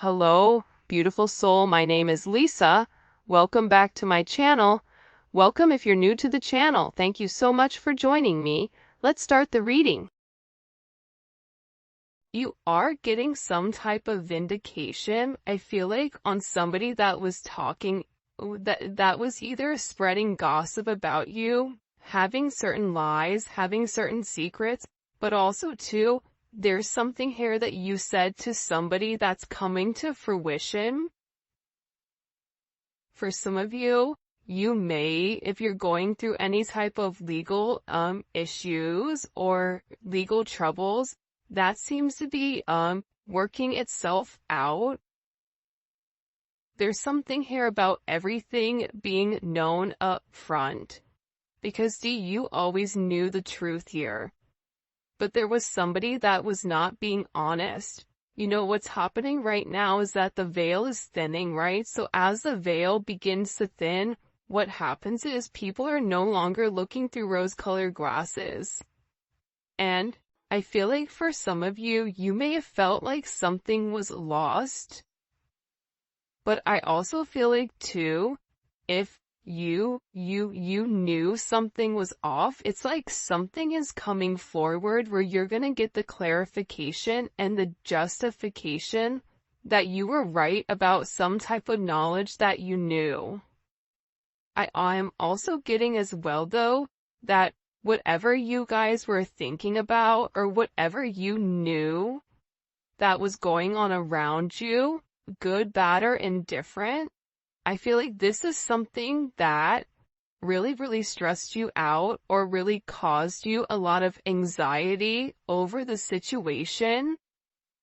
Hello, beautiful soul. My name is Lisa. Welcome back to my channel. Welcome if you're new to the channel. Thank you so much for joining me. Let's start the reading. You are getting some type of vindication, I feel like, on somebody that was talking, that was either spreading gossip about you, having certain lies, having certain secrets, but also too, there's something here that you said to somebody that's coming to fruition. For some of you, you may, if you're going through any type of legal issues or legal troubles, that seems to be working itself out. There's something here about everything being known up front. Because you always knew the truth here. But there was somebody that was not being honest. You know, what's happening right now is that the veil is thinning, right? So as the veil begins to thin, what happens is people are no longer looking through rose-colored glasses. And I feel like for some of you, you may have felt like something was lost. But I also feel like too, if you knew something was off, it's like something is coming forward where you're gonna get the clarification and the justification that you were right about some type of knowledge that you knew. I'm also getting as well though, that whatever you guys were thinking about or whatever you knew that was going on around you, good, bad, or indifferent, I feel like this is something that really stressed you out or really caused you a lot of anxiety over the situation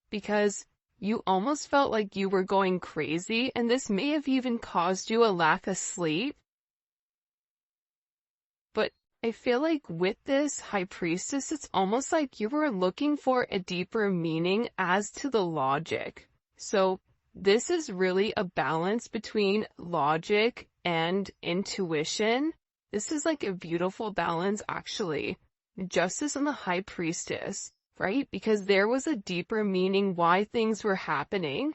because you almost felt like you were going crazy, and this may have even caused you a lack of sleep. But I feel like with this High Priestess, it's almost like you were looking for a deeper meaning as to the logic. So this is really a balance between logic and intuition. This is like a beautiful balance, actually. Justice and the High Priestess, right? Because there was a deeper meaning why things were happening.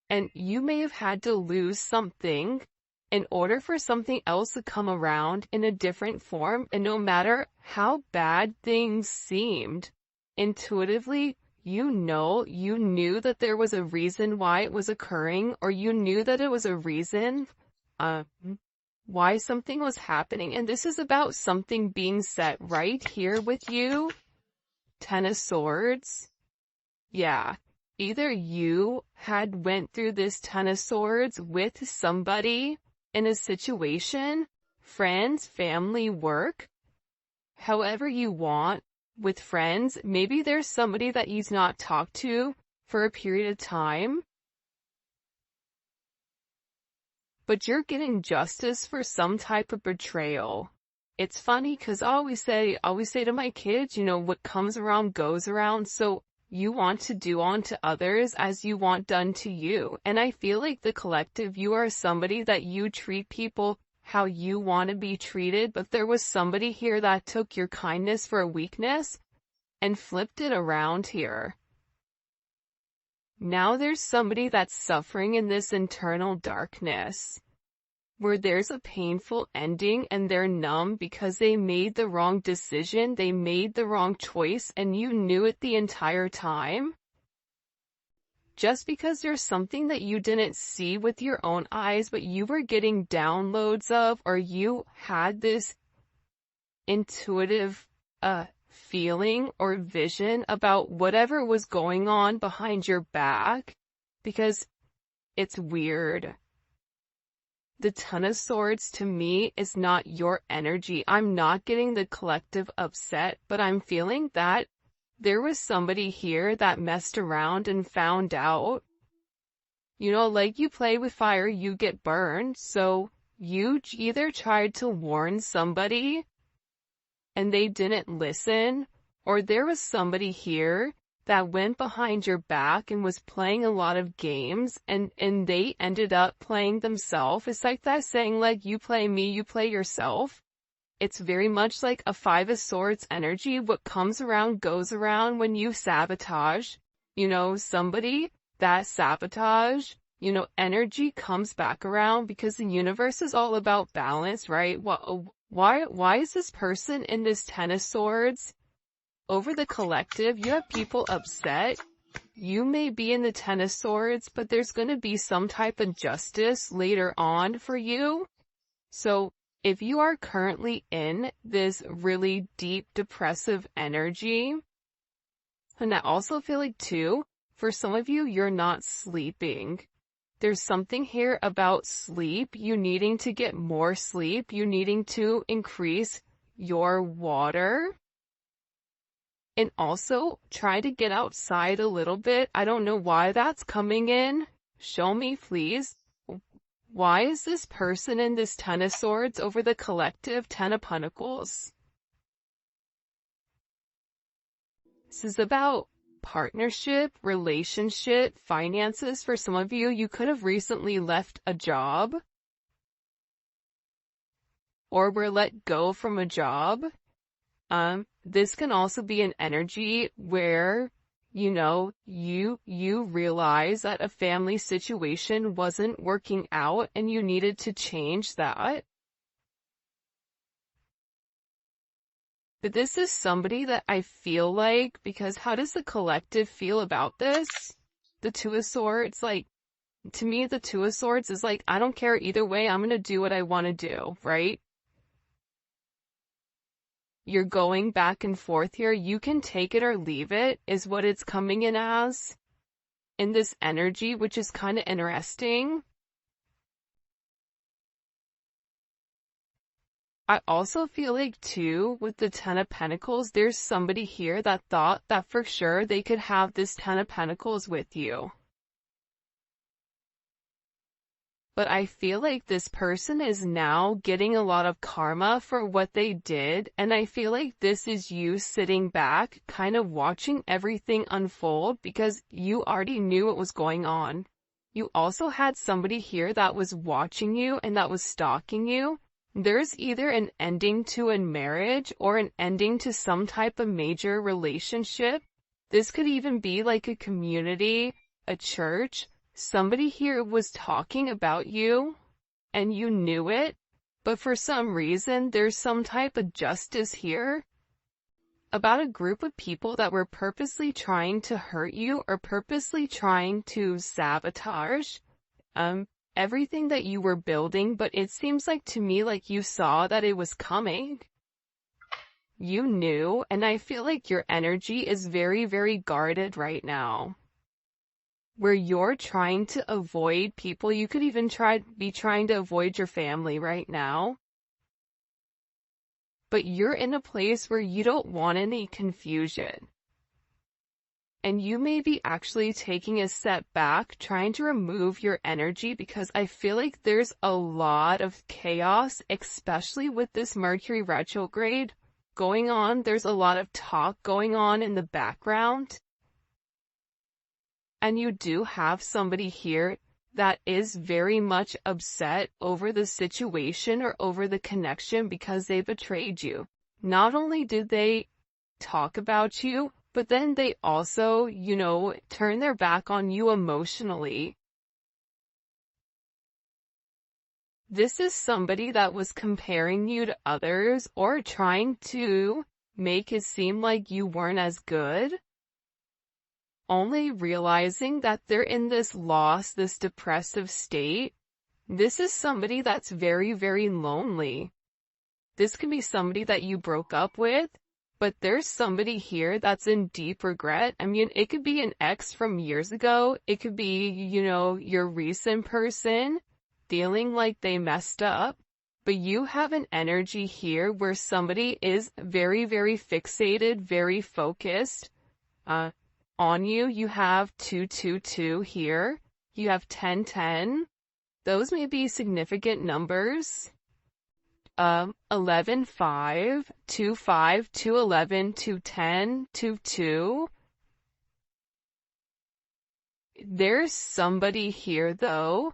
And you may have had to lose something in order for something else to come around in a different form. And no matter how bad things seemed, intuitively, you knew that there was a reason why it was occurring, or you knew that it was a reason why something was happening. And this is about something being set right here with you. Ten of Swords. Yeah. Either you had went through this Ten of Swords with somebody in a situation, friends, family, work, however you want. With friends, maybe there's somebody that you've not talked to for a period of time, but you're getting justice for some type of betrayal. It's funny because I always say to my kids, you know, what comes around goes around. So you want to do unto others as you want done to you. And I feel like the collective, you are somebody that you treat people how you want to be treated, but there was somebody here that took your kindness for a weakness and flipped it around here. Now there's somebody that's suffering in this internal darkness, where there's a painful ending and they're numb because they made the wrong decision, they made the wrong choice, and you knew it the entire time. Just because there's something that you didn't see with your own eyes, but you were getting downloads of, or you had this intuitive feeling or vision about whatever was going on behind your back, because it's weird. The Ten of Swords to me is not your energy. I'm not getting the collective upset, but I'm feeling that there was somebody here that messed around and found out. You know, like you play with fire, you get burned. So you either tried to warn somebody and they didn't listen, or there was somebody here that went behind your back and was playing a lot of games, and they ended up playing themselves. It's like that saying, like, you play me, you play yourself. It's very much like a Five of Swords energy. What comes around goes around when you sabotage, you know, somebody. that sabotage, energy comes back around because the universe is all about balance, right? Why is this person in this Ten of Swords? Over the collective, you have people upset. You may be in the Ten of Swords, but there's going to be some type of justice later on for you. So if you are currently in this really deep depressive energy, and I also feel like too, for some of you, you're not sleeping. There's something here about sleep, you needing to get more sleep, you needing to increase your water. And also, try to get outside a little bit. I don't know why that's coming in. Show me, please. Why is this person in this Ten of Swords over the collective Ten of Pentacles? This is about partnership, relationship, finances. For some of you, you could have recently left a job or were let go from a job. This can also be an energy where, you realize that a family situation wasn't working out and you needed to change that. But this is somebody that I feel like, because how does the collective feel about this? The Two of Swords, to me, the Two of Swords is I don't care either way, I'm gonna do what I want to do, right? You're going back and forth here. You can take it or leave it, is what it's coming in as. In this energy, which is kind of interesting. I also feel like too, with the Ten of Pentacles, there's somebody here that thought that for sure they could have this Ten of Pentacles with you. But I feel like this person is now getting a lot of karma for what they did, and I feel like this is you sitting back, kind of watching everything unfold because you already knew what was going on. You also had somebody here that was watching you and that was stalking you. There's either an ending to a marriage or an ending to some type of major relationship. This could even be like a community, a church. Somebody here was talking about you, and you knew it, but for some reason, there's some type of justice here about a group of people that were purposely trying to hurt you or purposely trying to sabotage everything that you were building, but it seems like to me like you saw that it was coming. You knew, and I feel like your energy is very, very guarded right now. Where you're trying to avoid people, you could even be trying to avoid your family right now. But you're in a place where you don't want any confusion. And you may be actually taking a step back, trying to remove your energy because I feel like there's a lot of chaos, especially with this Mercury retrograde going on. There's a lot of talk going on in the background. And you do have somebody here that is very much upset over the situation or over the connection because they betrayed you. Not only did they talk about you, but then they also, turn their back on you emotionally. This is somebody that was comparing you to others or trying to make it seem like you weren't as good. Only realizing that they're in this loss, this depressive state. This is somebody that's very, very lonely. This can be somebody that you broke up with, but there's somebody here that's in deep regret. I mean, it could be an ex from years ago. It could be, your recent person feeling like they messed up. But you have an energy here where somebody is very, very fixated, very focused, on you. You have 222 here. You have 1010. Those may be significant numbers. 11, 5, 2, 5, 2, 11, 2, 10, 2, 2. There's somebody here though.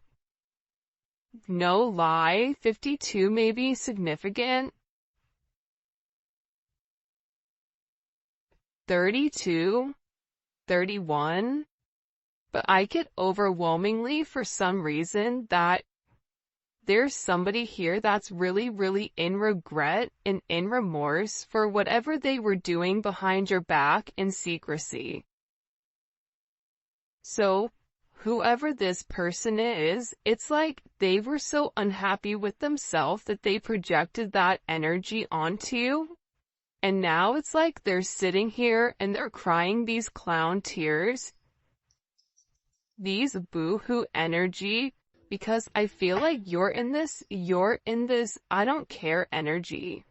No lie. 52 may be significant. 32. 31, But I get overwhelmingly for some reason that there's somebody here that's really, really in regret and in remorse for whatever they were doing behind your back in secrecy. So, whoever this person is, it's like they were so unhappy with themselves that they projected that energy onto you. And now it's like they're sitting here and they're crying these clown tears, these boo-hoo energy, because I feel like you're in this I don't care energy.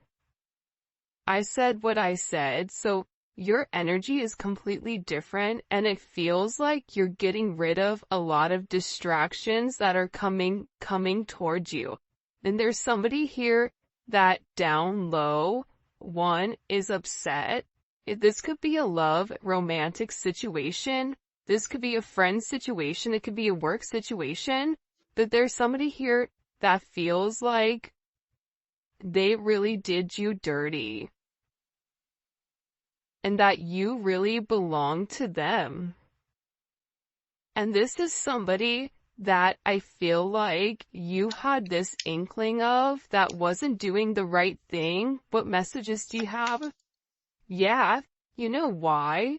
I said what I said, so your energy is completely different, and it feels like you're getting rid of a lot of distractions that are coming towards you. And there's somebody here that down low, one, is upset. This could be a love, romantic situation. This could be a friend situation. It could be a work situation. But there's somebody here that feels like they really did you dirty, and that you really belong to them. And this is somebody that I feel like you had this inkling of that wasn't doing the right thing. What messages do you have? Yeah, you know why?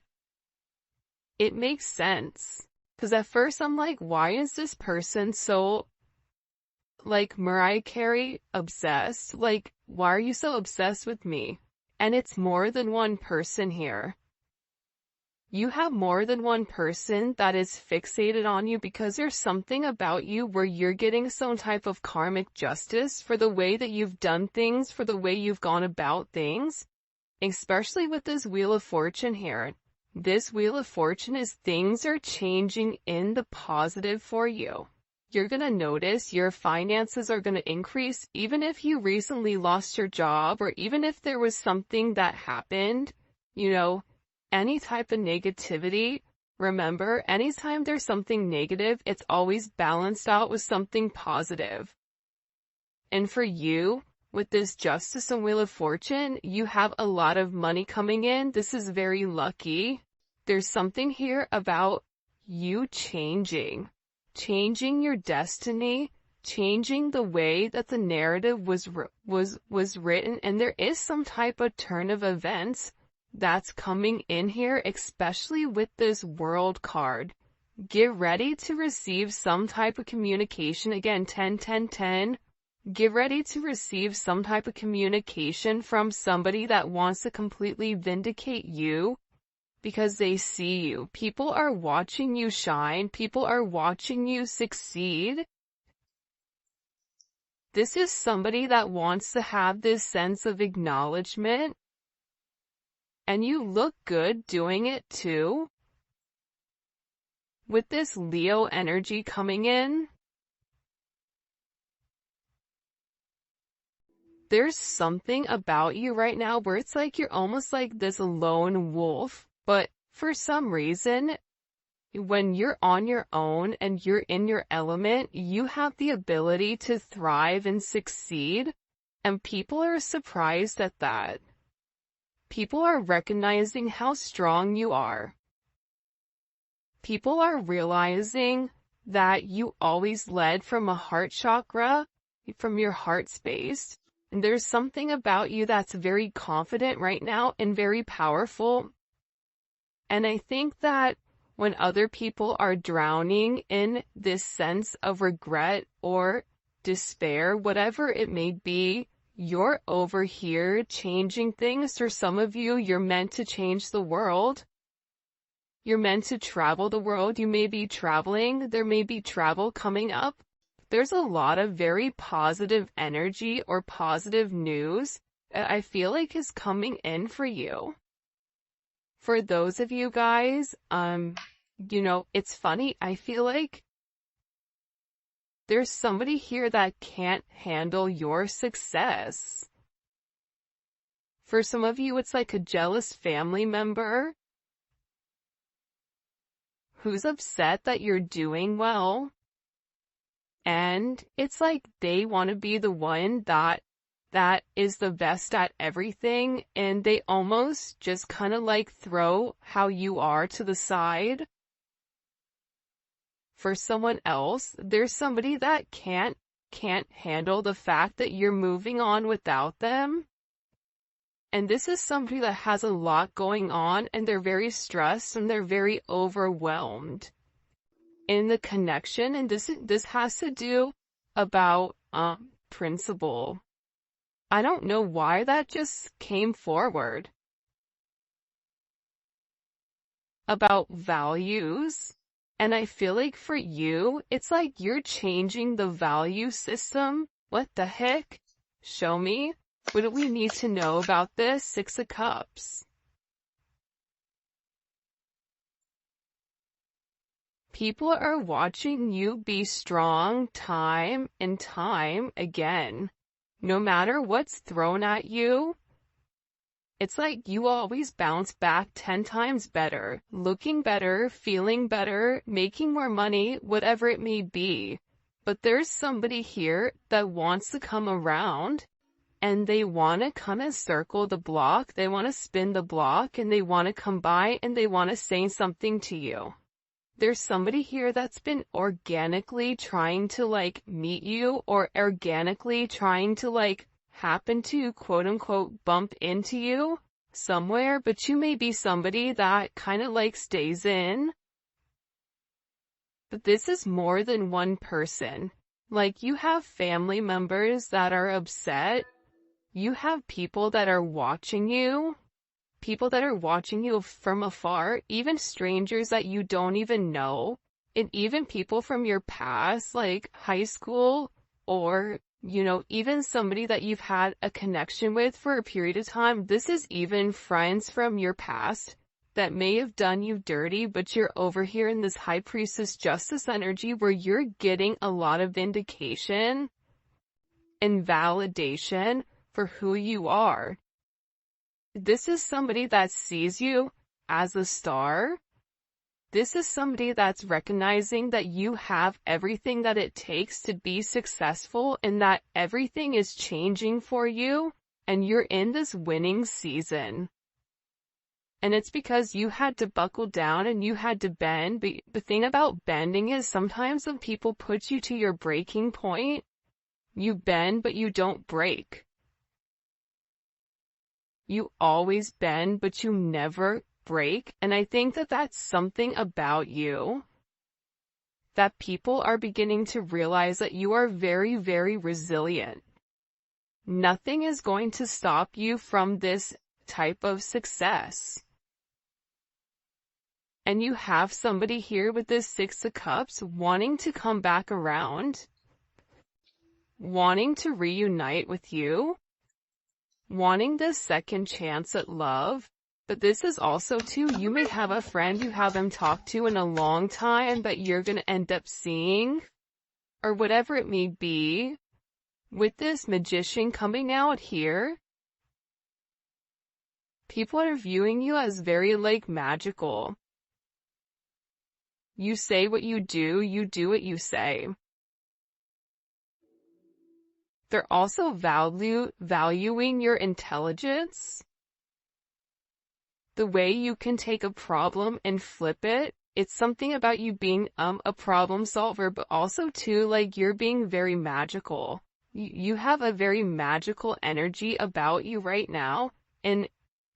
It makes sense. Because at first I'm like, why is this person so, like, Mariah Carey obsessed? Like, why are you so obsessed with me? And it's more than one person here. You have more than one person that is fixated on you because there's something about you where you're getting some type of karmic justice for the way that you've done things, for the way you've gone about things, especially with this Wheel of Fortune here. This Wheel of Fortune is things are changing in the positive for you. You're going to notice your finances are going to increase even if you recently lost your job, or even if there was something that happened, any type of negativity. Remember, anytime there's something negative, it's always balanced out with something positive. And for you, with this Justice and Wheel of Fortune, you have a lot of money coming in. This is very lucky. There's something here about you changing your destiny, changing the way that the narrative was written, and there is some type of turn of events that's coming in here, especially with this World card. Get ready to receive some type of communication. Again, 10, 10, 10. Get ready to receive some type of communication from somebody that wants to completely vindicate you because they see you. People are watching you shine. People are watching you succeed. This is somebody that wants to have this sense of acknowledgement. And you look good doing it too. With this Leo energy coming in, there's something about you right now where it's like you're almost like this lone wolf, but for some reason, when you're on your own and you're in your element, you have the ability to thrive and succeed, and people are surprised at that. People are recognizing how strong you are. People are realizing that you always led from a heart chakra, from your heart space. And there's something about you that's very confident right now and very powerful. And I think that when other people are drowning in this sense of regret or despair, whatever it may be, you're over here changing things. For some of you, you're meant to change the world. You're meant to travel the world. You may be traveling. There may be travel coming up. There's a lot of very positive energy or positive news that I feel like is coming in for you. For those of you guys, it's funny. I feel like there's somebody here that can't handle your success. For some of you, it's like a jealous family member who's upset that you're doing well. And it's like they want to be the one that is the best at everything, and they almost just kind of like throw how you are to the side. for someone else. There's somebody that can't handle the fact that you're moving on without them. And this is somebody that has a lot going on, and they're very stressed and they're very overwhelmed in the connection. And this has to do about principle. I don't know why that just came forward. About values. And I feel like for you, it's like you're changing the value system. What the heck? Show me. What do we need to know about this? Six of Cups. People are watching you be strong time and time again. No matter what's thrown at you, it's like you always bounce back 10 times better, looking better, feeling better, making more money, whatever it may be. But there's somebody here that wants to come around, and they want to kind of circle the block, they want to spin the block, and they want to come by and they want to say something to you. There's somebody here that's been organically trying to like meet you, or organically trying to like happen to quote unquote bump into you somewhere, but you may be somebody that kind of like stays in. But this is more than one person. Like you have family members that are upset. You have people that are watching you. People that are watching you from afar, even strangers that you don't even know, and even people from your past, like high school, or, you know, even somebody that you've had a connection with for a period of time. This is even friends from your past that may have done you dirty, but you're over here in this High Priestess Justice energy where you're getting a lot of vindication and validation for who you are. This is somebody that sees you as a star. This is somebody that's recognizing that you have everything that it takes to be successful, and that everything is changing for you, and you're in this winning season. And it's because you had to buckle down and you had to bend. But the thing about bending is sometimes when people put you to your breaking point, you bend but you don't break. You always bend, but you never break. And I think that that's something about you that people are beginning to realize, that you are very, very resilient. Nothing is going to stop you from this type of success. And you have somebody here with this Six of Cups wanting to come back around, wanting to reunite with you, wanting this second chance at love. But this is also too, you may have a friend you haven't talked to in a long time that you're going to end up seeing, or whatever it may be. With this Magician coming out here, people are viewing you as very like magical. You say what you do what you say. They're also valuing your intelligence. The way you can take a problem and flip it. It's something about you being a problem solver, but also too, like, you're being very magical. You have a very magical energy about you right now, and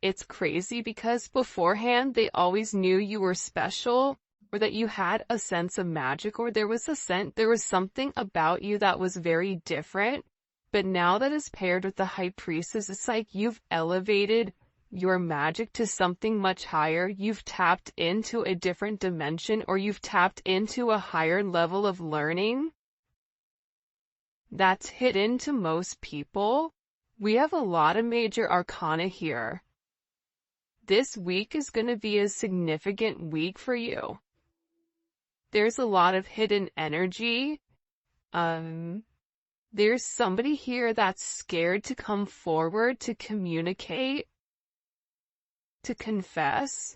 it's crazy because beforehand they always knew you were special, or that you had a sense of magic, or there was something about you that was very different. But now that is paired with the High Priestess, it's like you've elevated your magic to something much higher. You've tapped into a different dimension, or you've tapped into a higher level of learning that's hidden to most people. We have a lot of major arcana here. This week is going to be a significant week for you. There's a lot of hidden energy. There's somebody here that's scared to come forward, to communicate, to confess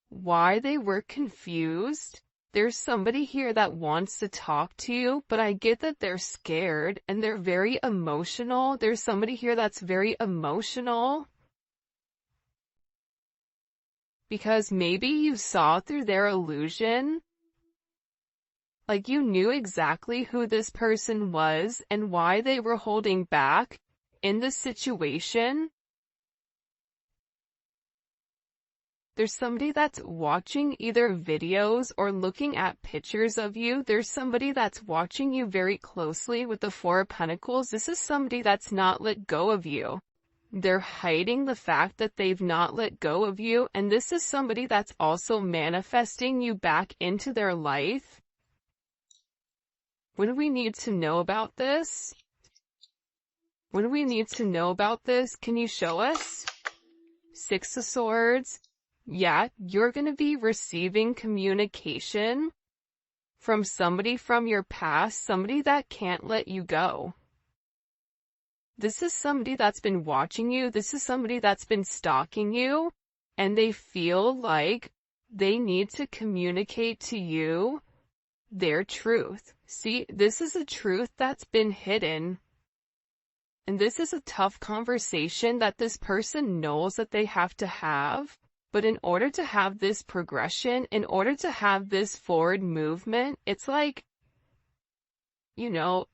why they were confused. There's somebody here that wants to talk to you, but I get that they're scared and they're very emotional. There's somebody here that's very emotional because maybe you saw through their illusion. Like you knew exactly who this person was and why they were holding back in the situation. There's somebody that's watching either videos or looking at pictures of you. There's somebody that's watching you very closely with the Four of Pentacles. This is somebody that's not let go of you. They're hiding the fact that they've not let go of you. And this is somebody that's also manifesting you back into their life. What do we need to know about this? What do we need to know about this? Can you show us? Six of Swords. Yeah, you're going to be receiving communication from somebody from your past, somebody that can't let you go. This is somebody that's been watching you. This is somebody that's been stalking you, and they feel like they need to communicate to you their truth. See, this is a truth that's been hidden. And this is a tough conversation that this person knows that they have to have. But in order to have this progression, in order to have this forward movement, it's like, you know,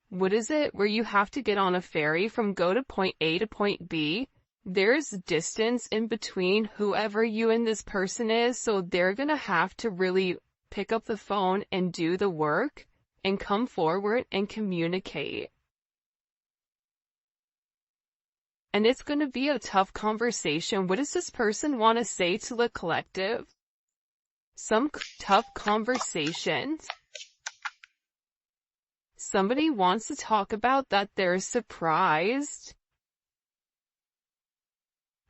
what is it? Where you have to get on a ferry from go to point A to point B. There's distance in between whoever you and this person is, so they're gonna have to really pick up the phone and do the work and come forward and communicate. And it's going to be a tough conversation. What does this person want to say to the collective? Some tough conversations. Somebody wants to talk about that they're surprised.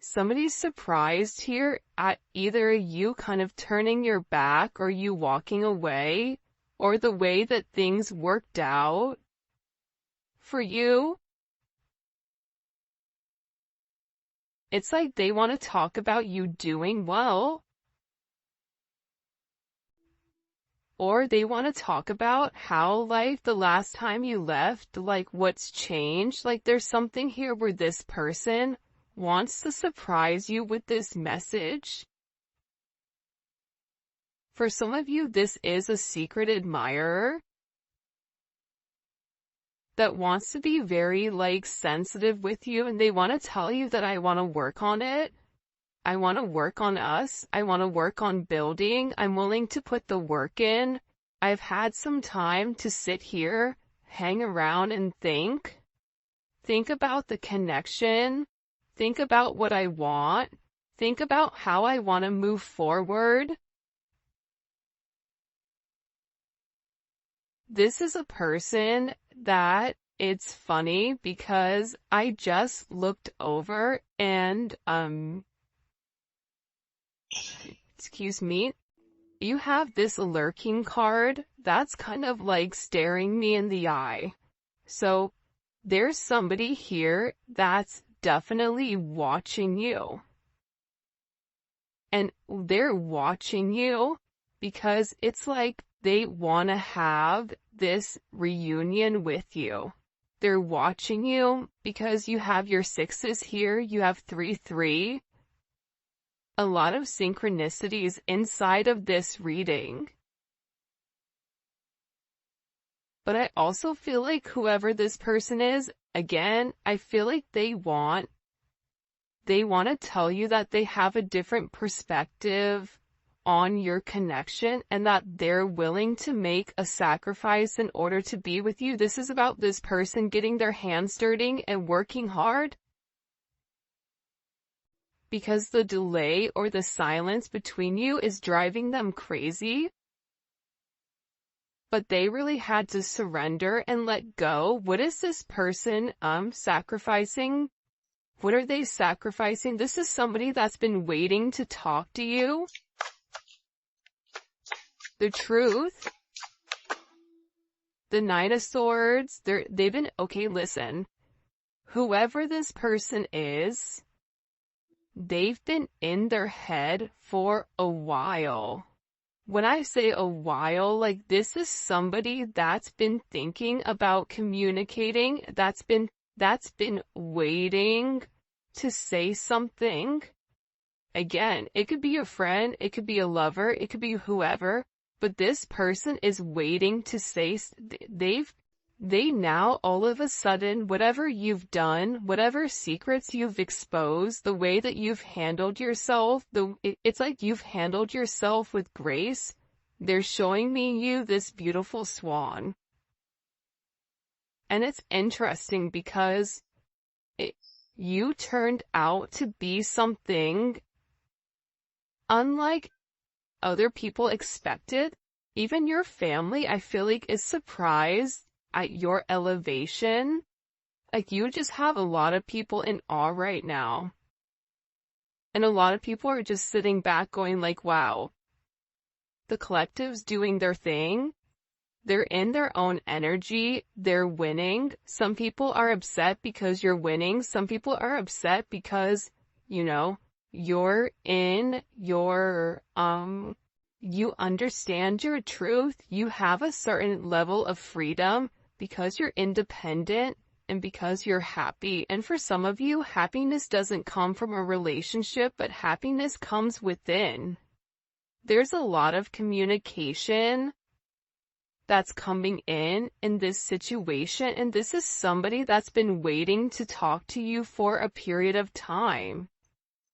Somebody's surprised here at either you kind of turning your back or you walking away, or the way that things worked out for you. It's like they want to talk about you doing well. Or they want to talk about how, like, the last time you left, like, what's changed. Like, there's something here where this person wants to surprise you with this message. For some of you, this is a secret admirer that wants to be very, like, sensitive with you, and they want to tell you that I want to work on it. I want to work on us. I want to work on building. I'm willing to put the work in. I've had some time to sit here, hang around and think. Think about the connection. Think about what I want. Think about how I want to move forward. This is a person that it's funny because I just looked over and, excuse me, you have this lurking card that's kind of like staring me in the eye. So there's somebody here that's definitely watching you. And they're watching you because it's like they want to have this reunion with you. They're watching you because you have your sixes here, you have 3-3. A lot of synchronicities inside of this reading. But I also feel like whoever this person is, again, I feel like they want to tell you that they have a different perspective on your connection and that they're willing to make a sacrifice in order to be with you. This is about this person getting their hands dirty and working hard. Because the delay or the silence between you is driving them crazy. But they really had to surrender and let go. What is this person sacrificing? What are they sacrificing? This is somebody that's been waiting to talk to you. The truth. The Knight of Swords. They've been, okay, listen. Whoever this person is, they've been in their head for a while. When I say a while, like this is somebody that's been thinking about communicating, that's been waiting to say something. Again, it could be a friend, it could be a lover, it could be whoever, but this person is waiting to say, they now all of a sudden, whatever you've done, whatever secrets you've exposed, the way that you've handled yourself, it's like you've handled yourself with grace. They're showing me you this beautiful swan. And it's interesting because you turned out to be something unlike other people expected. Even your family, I feel like, is surprised at your elevation. Like, you just have a lot of people in awe right now. And a lot of people are just sitting back going like, wow, the collective's doing their thing. They're in their own energy. They're winning. Some people are upset because you're winning. Some people are upset because, you're in your, you understand your truth. You have a certain level of freedom because you're independent and because you're happy. And for some of you, happiness doesn't come from a relationship, but happiness comes within. There's a lot of communication that's coming in this situation, and this is somebody that's been waiting to talk to you for a period of time.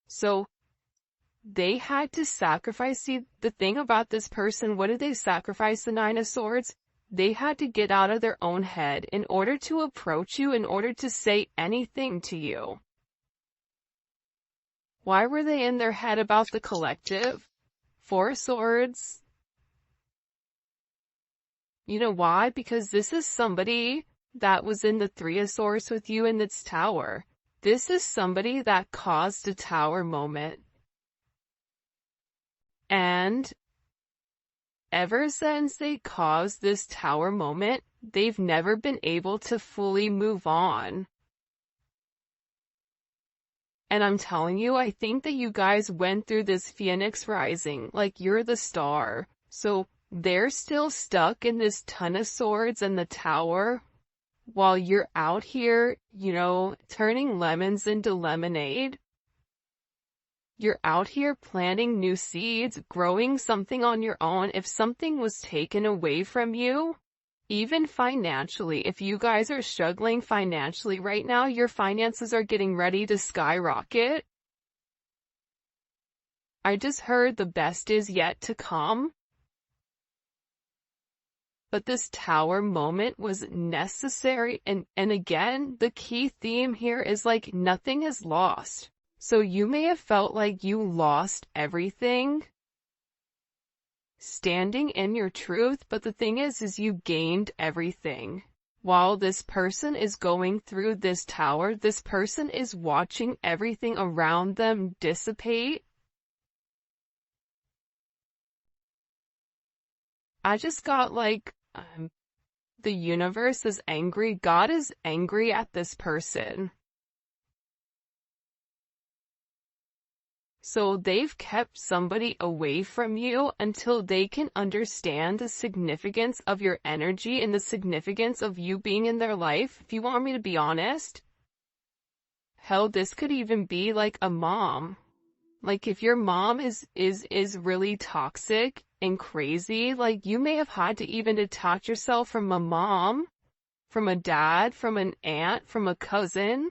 So they had to sacrifice. See, the thing about this person, what did they sacrifice? The Nine of Swords? They had to get out of their own head in order to approach you, in order to say anything to you. Why were they in their head about the collective? Four of Swords. You know why? Because this is somebody that was in the Three of Swords with you in this tower. This is somebody that caused a tower moment. And ever since they caused this tower moment, they've never been able to fully move on. And I'm telling you, I think that you guys went through this Phoenix rising, like you're the star. So they're still stuck in this Ton of Swords and the tower, while you're out here, turning lemons into lemonade. You're out here planting new seeds, growing something on your own. If something was taken away from you, even financially, if you guys are struggling financially right now, your finances are getting ready to skyrocket. I just heard the best is yet to come. But this tower moment was necessary, and again, the key theme here is like nothing is lost. So you may have felt like you lost everything standing in your truth, but the thing is you gained everything. While this person is going through this tower, this person is watching everything around them dissipate. I just got like, the universe is angry. God is angry at this person. So they've kept somebody away from you until they can understand the significance of your energy and the significance of you being in their life. If you want me to be honest, hell, this could even be like a mom. Like if your mom is really toxic and crazy, like you may have had to even detach yourself from a mom, from a dad, from an aunt, from a cousin,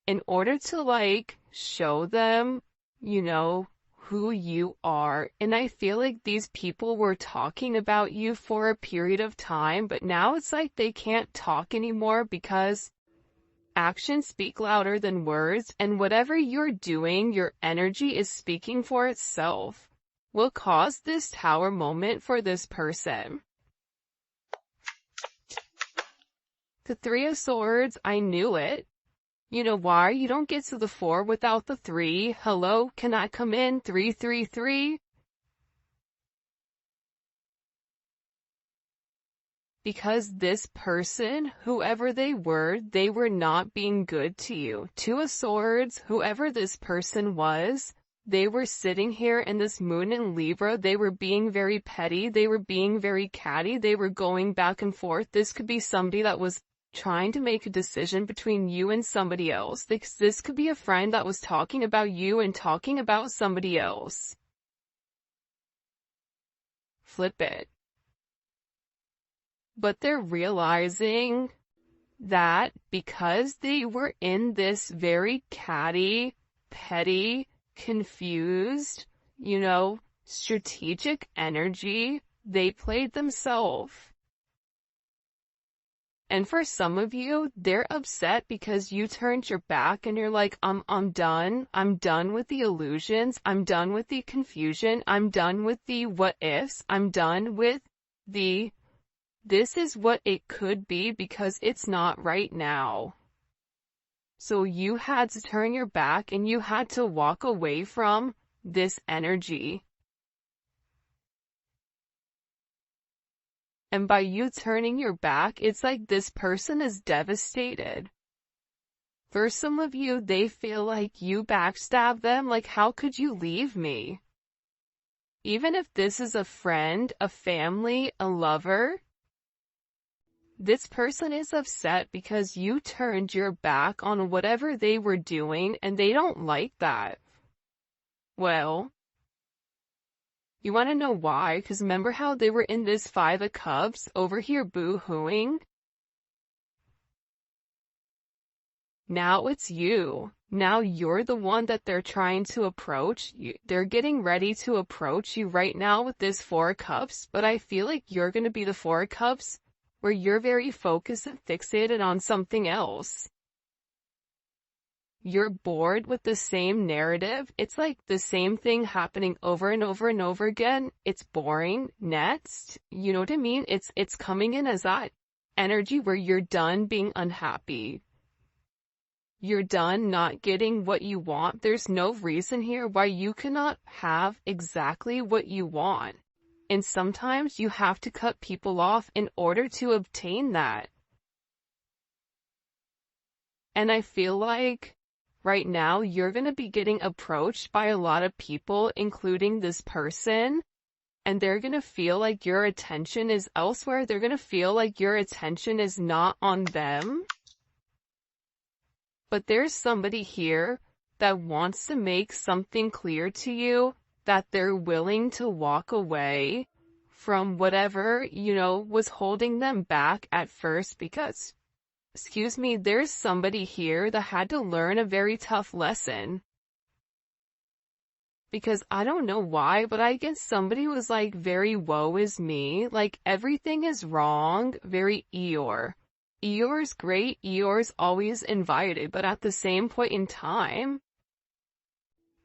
in order to like show them, who you are. And I feel like these people were talking about you for a period of time, but now it's like they can't talk anymore because actions speak louder than words, and whatever you're doing, your energy is speaking for itself. Will cause this tower moment for this person. The Three of Swords, I knew it. You know why? You don't get to the 4 without the 3. Hello, can I come in? 333. Because this person, whoever they were not being good to you. Two of Swords, whoever this person was, they were sitting here in this moon in Libra. They were being very petty. They were being very catty. They were going back and forth. This could be somebody that was trying to make a decision between you and somebody else. This could be a friend that was talking about you and talking about somebody else. flip it. But they're realizing that because they were in this very catty, petty, confused, strategic energy, they played themselves. And for some of you, they're upset because you turned your back and you're like, I'm done. I'm done with the illusions. I'm done with the confusion. I'm done with the what ifs. I'm done with the this is what it could be because it's not right now. So you had to turn your back and you had to walk away from this energy. And by you turning your back, it's like this person is devastated. For some of you, they feel like you backstabbed them, like how could you leave me? Even if this is a friend, a family, a lover, this person is upset because you turned your back on whatever they were doing and they don't like that. Well, you want to know why? Because remember how they were in this Five of Cups over here boo-hooing? Now it's you. Now you're the one that they're trying to approach. They're getting ready to approach you right now with this Four of Cups, but I feel like you're going to be the Four of Cups where you're very focused and fixated on something else. You're bored with the same narrative. It's like the same thing happening over and over and over again. It's boring. Next, you know what I mean? It's coming in as that energy where you're done being unhappy. You're done not getting what you want. There's no reason here why you cannot have exactly what you want. And sometimes you have to cut people off in order to obtain that. And I feel like right now you're going to be getting approached by a lot of people, including this person, and they're going to feel like your attention is elsewhere. They're going to feel like your attention is not on them. But there's somebody here that wants to make something clear to you, that they're willing to walk away from whatever, was holding them back at first because, there's somebody here that had to learn a very tough lesson. Because I don't know why, but I guess somebody was like very woe is me, like everything is wrong, very Eeyore. Eeyore's great, Eeyore's always invited, but at the same point in time,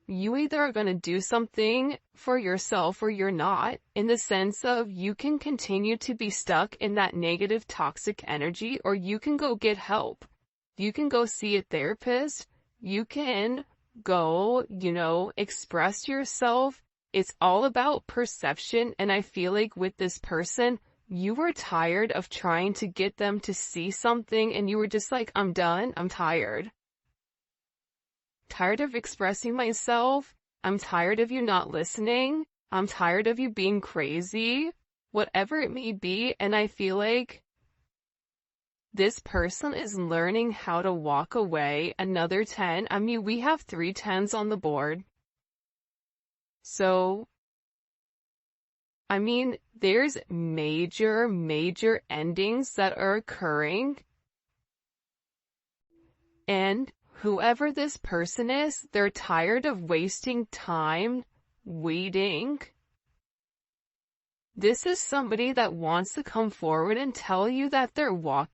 you either are going to do something for yourself or you're not, in the sense of you can continue to be stuck in that negative toxic energy, or you can go get help. You can go see a therapist. You can go, express yourself. It's all about perception. And I feel like with this person, you were tired of trying to get them to see something and you were just like, I'm done. I'm tired. Tired of expressing myself. I'm tired of you not listening. I'm tired of you being crazy. Whatever it may be. And I feel like this person is learning how to walk away. Another 10. I mean, we have 3 10s on the board. So, I mean, there's major endings that are occurring. And whoever this person is, they're tired of wasting time waiting. This is somebody that wants to come forward and tell you that they're walking